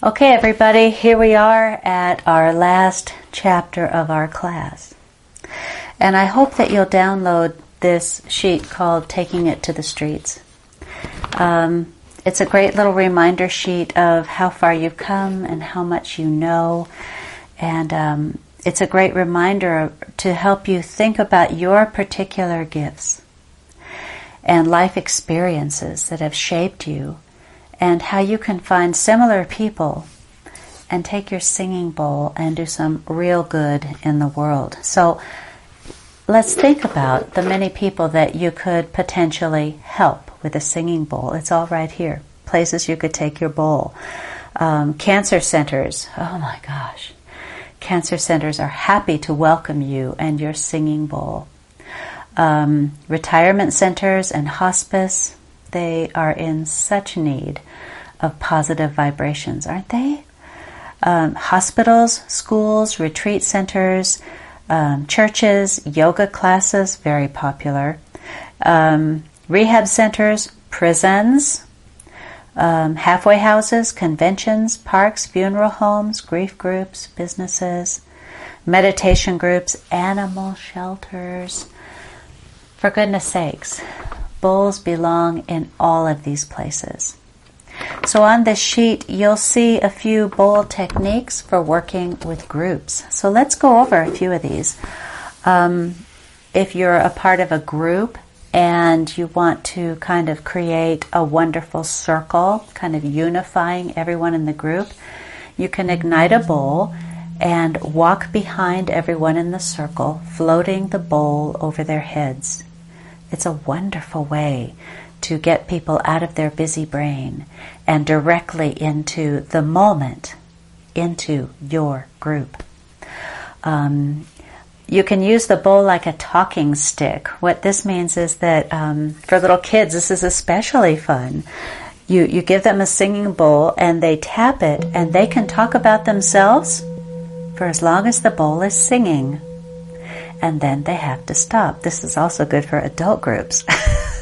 Okay, everybody, here we are at our last chapter of our class. And I hope that you'll download this sheet called Taking It to the Streets. It's a great little reminder sheet of how far you've come and how much you know. And it's a great reminder to help you think about your particular gifts and life experiences that have shaped you, and how you can find similar people and take your singing bowl and do some real good in the world. So let's think about the many people that you could potentially help with a singing bowl. It's all right here. Places you could take your bowl. Cancer centers. Oh my gosh. Cancer centers are happy to welcome you and your singing bowl. Retirement centers and hospice, they are in such need of positive vibrations, aren't they? Hospitals, schools, retreat centers, churches, yoga classes, very popular. Rehab centers, prisons, halfway houses, conventions, parks, funeral homes, grief groups, businesses, meditation groups, animal shelters. For goodness sakes, bowls belong in all of these places. So on this sheet, you'll see a few bowl techniques for working with groups. So let's go over a few of these. If you're a part of a group and you want to kind of create a wonderful circle, kind of unifying everyone in the group, you can ignite a bowl and walk behind everyone in the circle, floating the bowl over their heads. It's a wonderful way to get people out of their busy brain and directly into the moment, into your group. You can use the bowl like a talking stick. What this means is that for little kids, this is especially fun. You give them a singing bowl and they tap it, and they can talk about themselves for as long as the bowl is singing. And then they have to stop. This is also good for adult groups,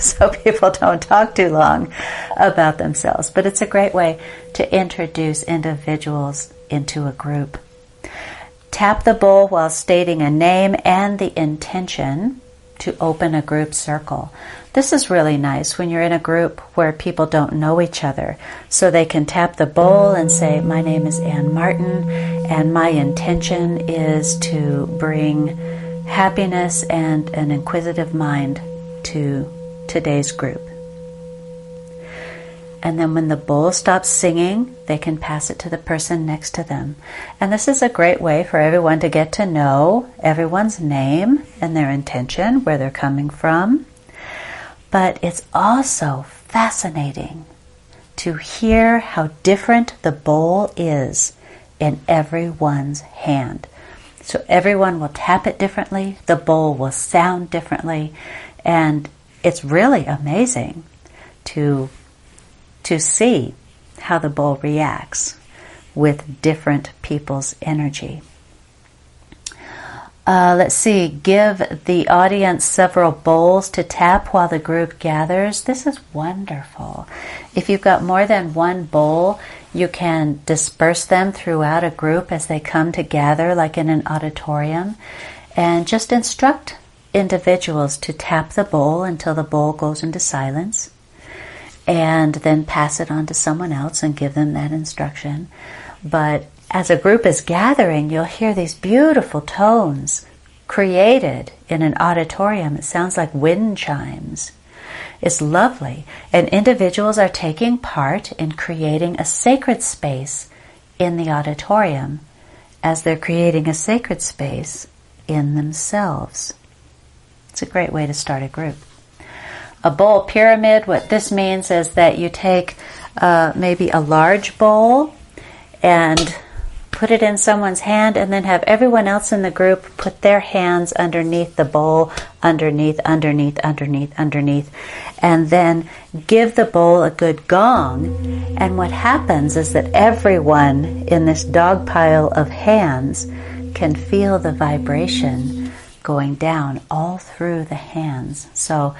so people don't talk too long about themselves. But it's a great way to introduce individuals into a group. Tap the bowl while stating a name and the intention to open a group circle. This is really nice when you're in a group where people don't know each other. So they can tap the bowl and say, "My name is Ann Martin, and my intention is to bring happiness and an inquisitive mind to today's group." And then when the bowl stops singing, they can pass it to the person next to them. And this is a great way for everyone to get to know everyone's name and their intention, where they're coming from. But it's also fascinating to hear how different the bowl is in everyone's hand. So everyone will tap it differently, the bowl will sound differently, and it's really amazing to see how the bowl reacts with different people's energy. Let's see, give the audience several bowls to tap while the group gathers. This is wonderful. If you've got more than one bowl, you can disperse them throughout a group as they come to gather, like in an auditorium, and just instruct individuals to tap the bowl until the bowl goes into silence, and then pass it on to someone else and give them that instruction. But as a group is gathering, you'll hear these beautiful tones created in an auditorium. It sounds like wind chimes. It's lovely. And individuals are taking part in creating a sacred space in the auditorium as they're creating a sacred space in themselves. It's a great way to start a group. A bowl pyramid, what this means is that you take maybe a large bowl and put it in someone's hand, and then have everyone else in the group put their hands underneath the bowl, underneath, and then give the bowl a good gong. And what happens is that everyone in this dog pile of hands can feel the vibration going down all through the hands. So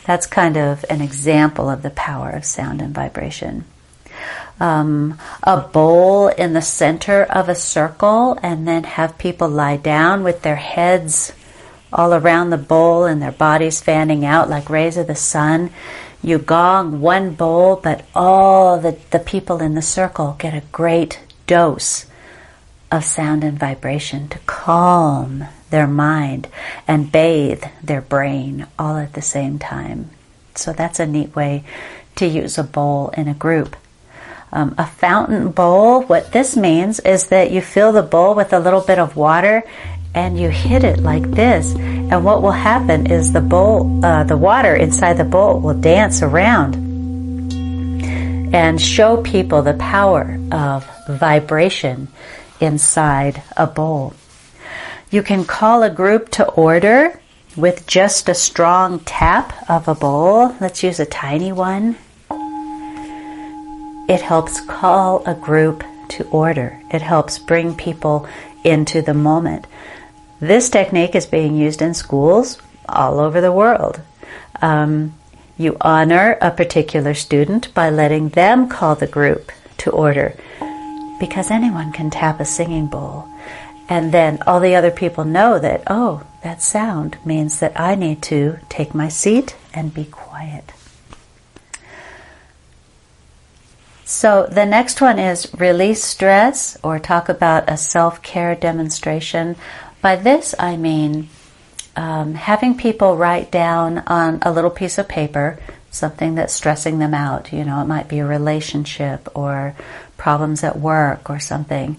that's kind of an example of the power of sound and vibration. a bowl in the center of a circle, and then have people lie down with their heads all around the bowl and their bodies fanning out like rays of the sun. You gong one bowl, but all the people in the circle get a great dose of sound and vibration to calm their mind and bathe their brain all at the same time. So that's a neat way to use a bowl in a group. A fountain bowl, what this means is that you fill the bowl with a little bit of water and you hit it like this. And what will happen is the water inside the bowl will dance around and show people the power of vibration inside a bowl. You can call a group to order with just a strong tap of a bowl. Let's use a tiny one. It helps call a group to order. It helps bring people into the moment. This technique is being used in schools all over the world. You honor a particular student by letting them call the group to order, because anyone can tap a singing bowl. And then all the other people know that, oh, that sound means that I need to take my seat and be quiet. So the next one is release stress, or talk about a self-care demonstration. By this I mean having people write down on a little piece of paper something that's stressing them out. You know, it might be a relationship or problems at work or something.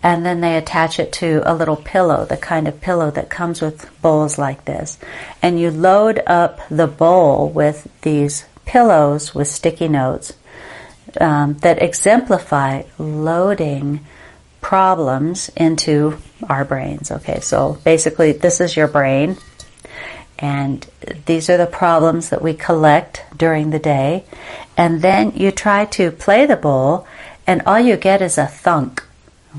And then they attach it to a little pillow, the kind of pillow that comes with bowls like this. And you load up the bowl with these pillows with sticky notes that exemplify loading problems into our brains. Okay, so basically this is your brain, and these are the problems that we collect during the day. And then you try to play the bowl, and all you get is a thunk,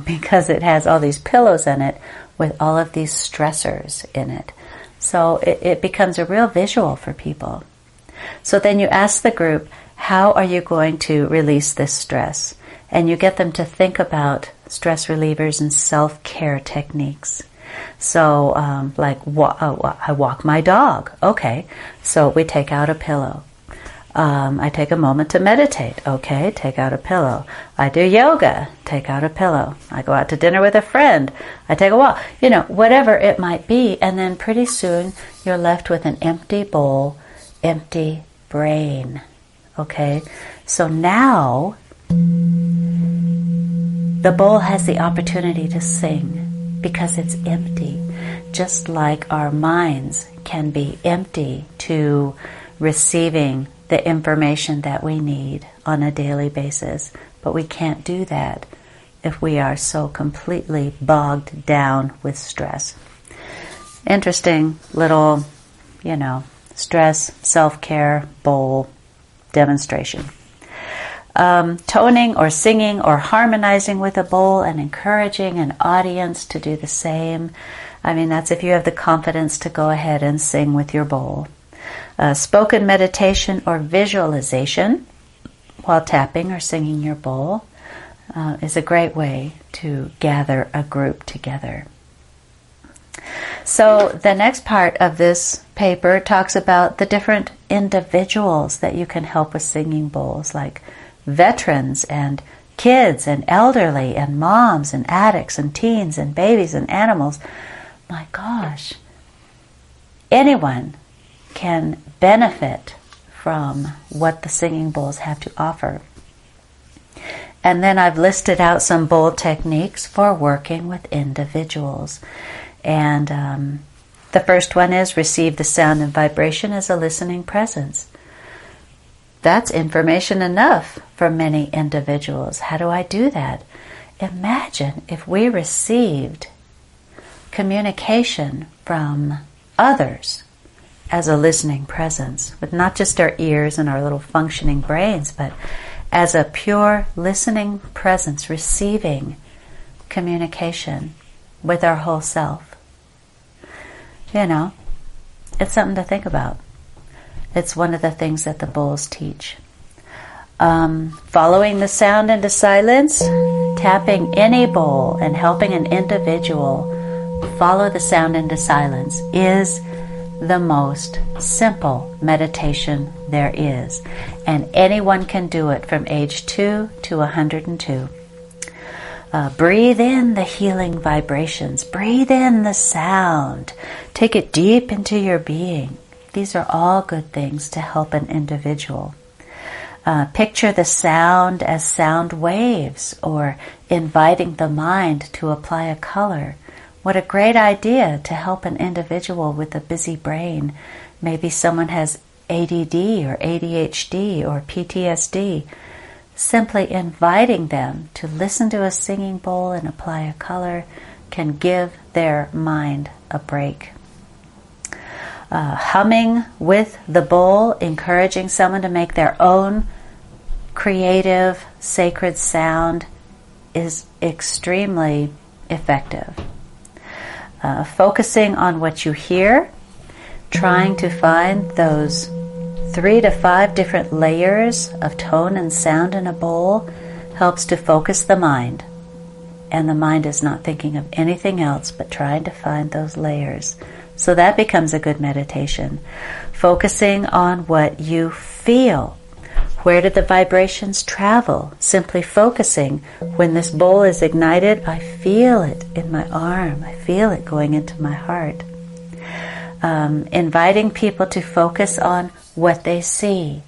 because it has all these pillows in it with all of these stressors in it. So it becomes a real visual for people. So then you ask the group, how are you going to release this stress? And you get them to think about stress relievers and self-care techniques. So I walk my dog. Okay, so we take out a pillow. I take a moment to meditate. Okay, take out a pillow. I do yoga. Take out a pillow. I go out to dinner with a friend. I take a walk. You know, whatever it might be. And then pretty soon you're left with an empty bowl, empty brain. Okay, so now the bowl has the opportunity to sing because it's empty, just like our minds can be empty to receiving the information that we need on a daily basis. But we can't do that if we are so completely bogged down with stress. Interesting little, stress, self-care bowl demonstration. Toning or singing or harmonizing with a bowl and encouraging an audience to do the same. I mean, that's if you have the confidence to go ahead and sing with your bowl. Spoken meditation or visualization while tapping or singing your bowl is a great way to gather a group together. So the next part of this paper talks about the different individuals that you can help with singing bowls, like veterans and kids and elderly and moms and addicts and teens and babies and animals. My gosh, anyone can benefit from what the singing bowls have to offer. And then I've listed out some bowl techniques for working with individuals. And the first one is receive the sound and vibration as a listening presence. That's information enough for many individuals. How do I do that? Imagine if we received communication from others as a listening presence, with not just our ears and our little functioning brains, but as a pure listening presence, receiving communication with our whole self. It's something to think about. It's one of the things that the bowls teach. Following the sound into silence, tapping any bowl and helping an individual follow the sound into silence is the most simple meditation there is. And anyone can do it from age 2 to 102. Breathe in the healing vibrations. Breathe in the sound. Take it deep into your being. These are all good things to help an individual. Picture the sound as sound waves, or inviting the mind to apply a color. What a great idea to help an individual with a busy brain. Maybe someone has ADD or ADHD or PTSD. Simply inviting them to listen to a singing bowl and apply a color can give their mind a break. Humming with the bowl, encouraging someone to make their own creative, sacred sound is extremely effective. Focusing on what you hear, trying to find those 3 to 5 different layers of tone and sound in a bowl helps to focus the mind. And the mind is not thinking of anything else but trying to find those layers. So that becomes a good meditation. Focusing on what you feel. Where did the vibrations travel? Simply focusing. When this bowl is ignited, I feel it in my arm. I feel it going into my heart. Inviting people to focus on what they see.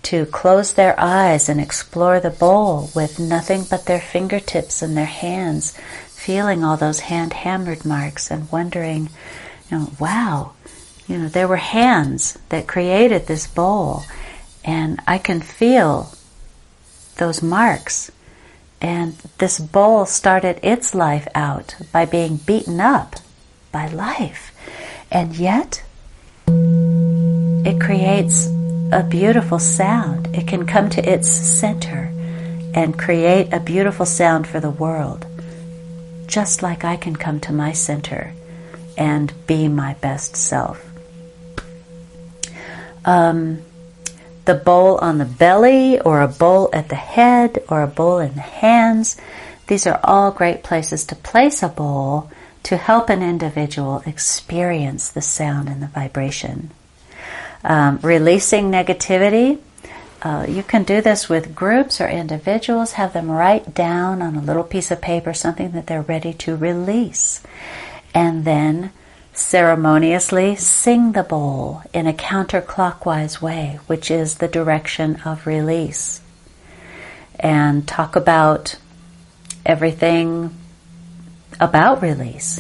To close their eyes and explore the bowl with nothing but their fingertips and their hands. Feeling all those hand-hammered marks and wondering, wow, there were hands that created this bowl. And I can feel those marks. And this bowl started its life out by being beaten up by life. And yet, it creates a beautiful sound. It can come to its center and create a beautiful sound for the world. Just like I can come to my center and be my best self. The bowl on the belly, or a bowl at the head, or a bowl in the hands. These are all great places to place a bowl to help an individual experience the sound and the vibration. Releasing negativity. You can do this with groups or individuals. Have them write down on a little piece of paper something that they're ready to release. And then ceremoniously sing the bowl in a counterclockwise way, which is the direction of release. And talk about everything about release,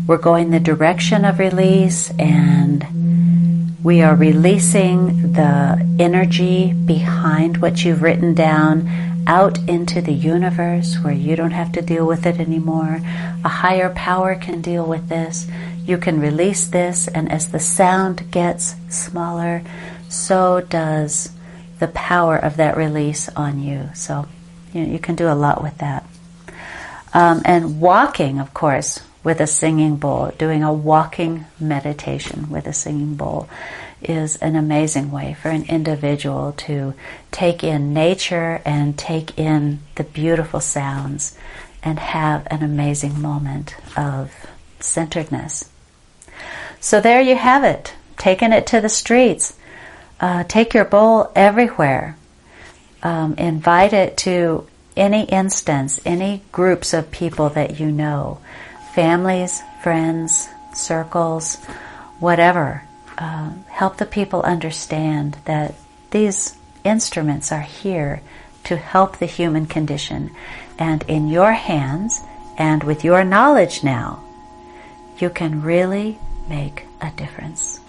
We're going the direction of release, and we are releasing the energy behind what you've written down out into the universe where you don't have to deal with it anymore. A higher power can deal with this. You can release this, and as the sound gets smaller, so does the power of that release on you. So you can do a lot with that. And walking, of course, with a singing bowl, doing a walking meditation with a singing bowl is an amazing way for an individual to take in nature and take in the beautiful sounds and have an amazing moment of centeredness. So there you have it, taking it to the streets. Take your bowl everywhere. Invite it to any instance, any groups of people that you know, families, friends, circles, whatever. Help the people understand that these instruments are here to help the human condition. And in your hands, and with your knowledge now, you can really make a difference.